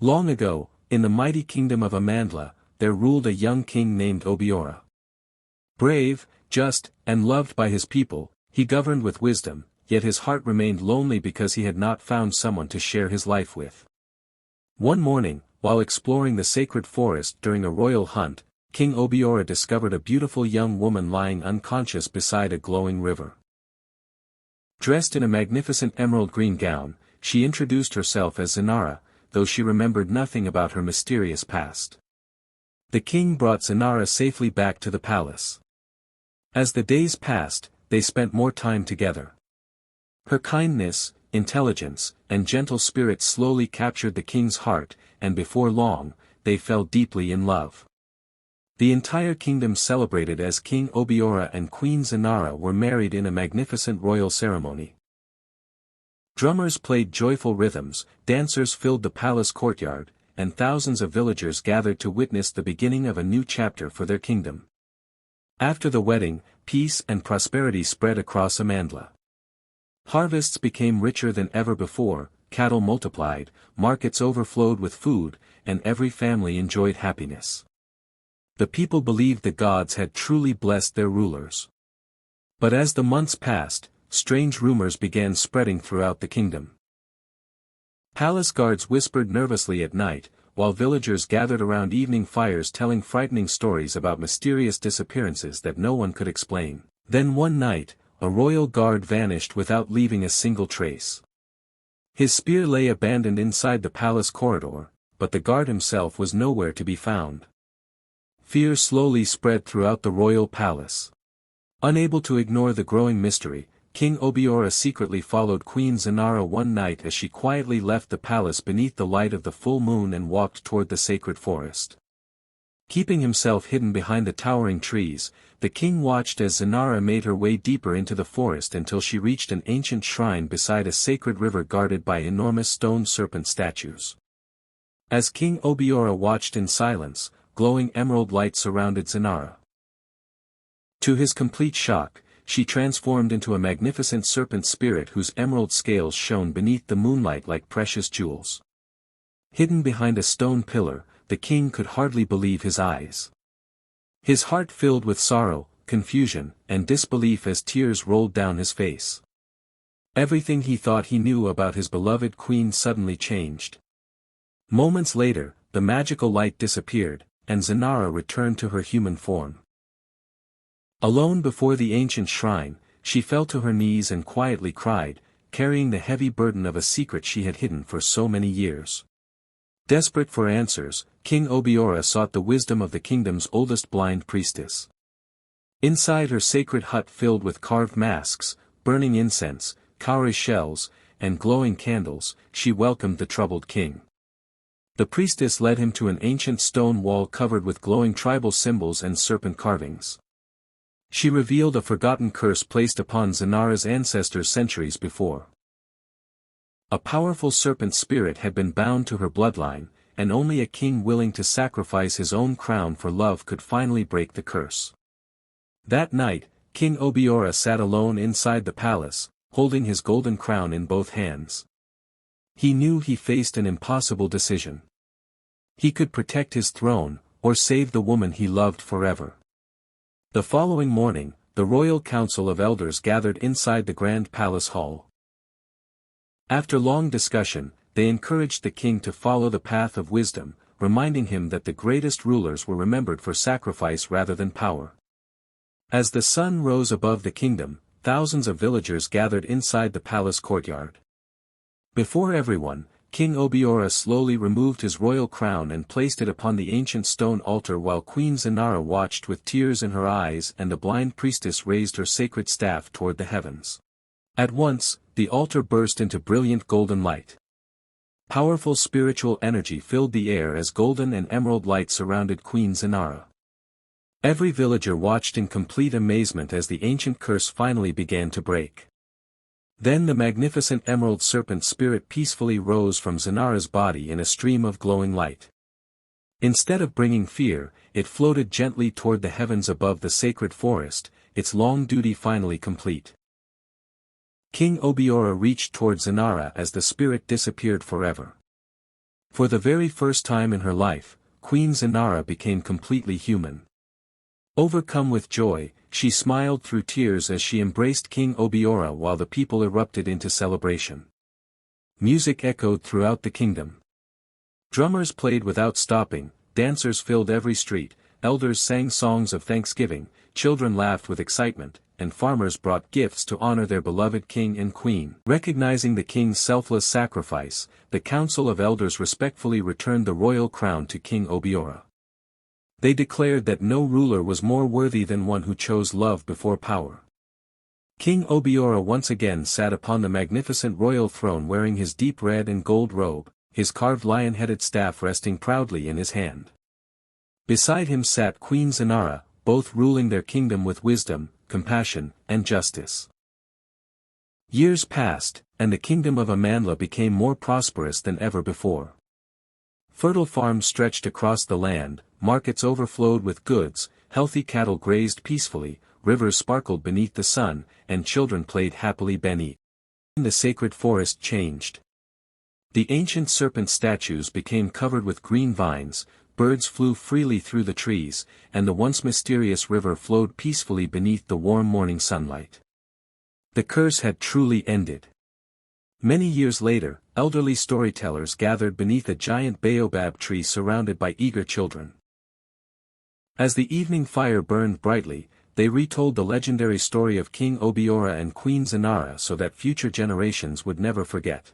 Long ago, in the mighty kingdom of Amandla, there ruled a young king named Obiora. Brave, just, and loved by his people, he governed with wisdom, yet his heart remained lonely because he had not found someone to share his life with. One morning, while exploring the sacred forest during a royal hunt, King Obiora discovered a beautiful young woman lying unconscious beside a glowing river. Dressed in a magnificent emerald green gown, she introduced herself as Zinara, though she remembered nothing about her mysterious past. The king brought Zinara safely back to the palace. As the days passed, they spent more time together. Her kindness, intelligence, and gentle spirit slowly captured the king's heart, and before long, they fell deeply in love. The entire kingdom celebrated as King Obiora and Queen Zinara were married in a magnificent royal ceremony. Drummers played joyful rhythms, dancers filled the palace courtyard, and thousands of villagers gathered to witness the beginning of a new chapter for their kingdom. After the wedding, peace and prosperity spread across Amandla. Harvests became richer than ever before, cattle multiplied, markets overflowed with food, and every family enjoyed happiness. The people believed the gods had truly blessed their rulers. But as the months passed, strange rumors began spreading throughout the kingdom. Palace guards whispered nervously at night, while villagers gathered around evening fires telling frightening stories about mysterious disappearances that no one could explain. Then one night, a royal guard vanished without leaving a single trace. His spear lay abandoned inside the palace corridor, but the guard himself was nowhere to be found. Fear slowly spread throughout the royal palace. Unable to ignore the growing mystery, King Obiora secretly followed Queen Zinara one night as she quietly left the palace beneath the light of the full moon and walked toward the sacred forest. Keeping himself hidden behind the towering trees, the king watched as Zinara made her way deeper into the forest until she reached an ancient shrine beside a sacred river guarded by enormous stone serpent statues. As King Obiora watched in silence, glowing emerald light surrounded Zinara. To his complete shock, she transformed into a magnificent serpent spirit whose emerald scales shone beneath the moonlight like precious jewels. Hidden behind a stone pillar, the king could hardly believe his eyes. His heart filled with sorrow, confusion, and disbelief as tears rolled down his face. Everything he thought he knew about his beloved queen suddenly changed. Moments later, the magical light disappeared, and Zinara returned to her human form. Alone before the ancient shrine, she fell to her knees and quietly cried, carrying the heavy burden of a secret she had hidden for so many years. Desperate for answers, King Obiora sought the wisdom of the kingdom's oldest blind priestess. Inside her sacred hut filled with carved masks, burning incense, cowrie shells, and glowing candles, she welcomed the troubled king. The priestess led him to an ancient stone wall covered with glowing tribal symbols and serpent carvings. She revealed a forgotten curse placed upon Zinara's ancestors centuries before. A powerful serpent spirit had been bound to her bloodline, and only a king willing to sacrifice his own crown for love could finally break the curse. That night, King Obiora sat alone inside the palace, holding his golden crown in both hands. He knew he faced an impossible decision. He could protect his throne, or save the woman he loved forever. The following morning, the royal council of elders gathered inside the grand palace hall. After long discussion, they encouraged the king to follow the path of wisdom, reminding him that the greatest rulers were remembered for sacrifice rather than power. As the sun rose above the kingdom, thousands of villagers gathered inside the palace courtyard. Before everyone, King Obiora slowly removed his royal crown and placed it upon the ancient stone altar while Queen Zinara watched with tears in her eyes and the blind priestess raised her sacred staff toward the heavens. At once, the altar burst into brilliant golden light. Powerful spiritual energy filled the air as golden and emerald light surrounded Queen Zinara. Every villager watched in complete amazement as the ancient curse finally began to break. Then the magnificent emerald serpent spirit peacefully rose from Zinara's body in a stream of glowing light. Instead of bringing fear, it floated gently toward the heavens above the sacred forest, its long duty finally complete. King Obiora reached toward Zinara as the spirit disappeared forever. For the very first time in her life, Queen Zinara became completely human. Overcome with joy, she smiled through tears as she embraced King Obiora while the people erupted into celebration. Music echoed throughout the kingdom. Drummers played without stopping, dancers filled every street, elders sang songs of thanksgiving, children laughed with excitement, and farmers brought gifts to honor their beloved king and queen. Recognizing the king's selfless sacrifice, the council of elders respectfully returned the royal crown to King Obiora. They declared that no ruler was more worthy than one who chose love before power. King Obiora once again sat upon the magnificent royal throne wearing his deep red and gold robe, his carved lion-headed staff resting proudly in his hand. Beside him sat Queen Zinara, both ruling their kingdom with wisdom, compassion, and justice. Years passed, and the kingdom of Amandla became more prosperous than ever before. Fertile farms stretched across the land, markets overflowed with goods, healthy cattle grazed peacefully, rivers sparkled beneath the sun, and children played happily beneath. The sacred forest changed. The ancient serpent statues became covered with green vines, birds flew freely through the trees, and the once mysterious river flowed peacefully beneath the warm morning sunlight. The curse had truly ended. Many years later, elderly storytellers gathered beneath a giant baobab tree surrounded by eager children. As the evening fire burned brightly, they retold the legendary story of King Obiora and Queen Zinara so that future generations would never forget.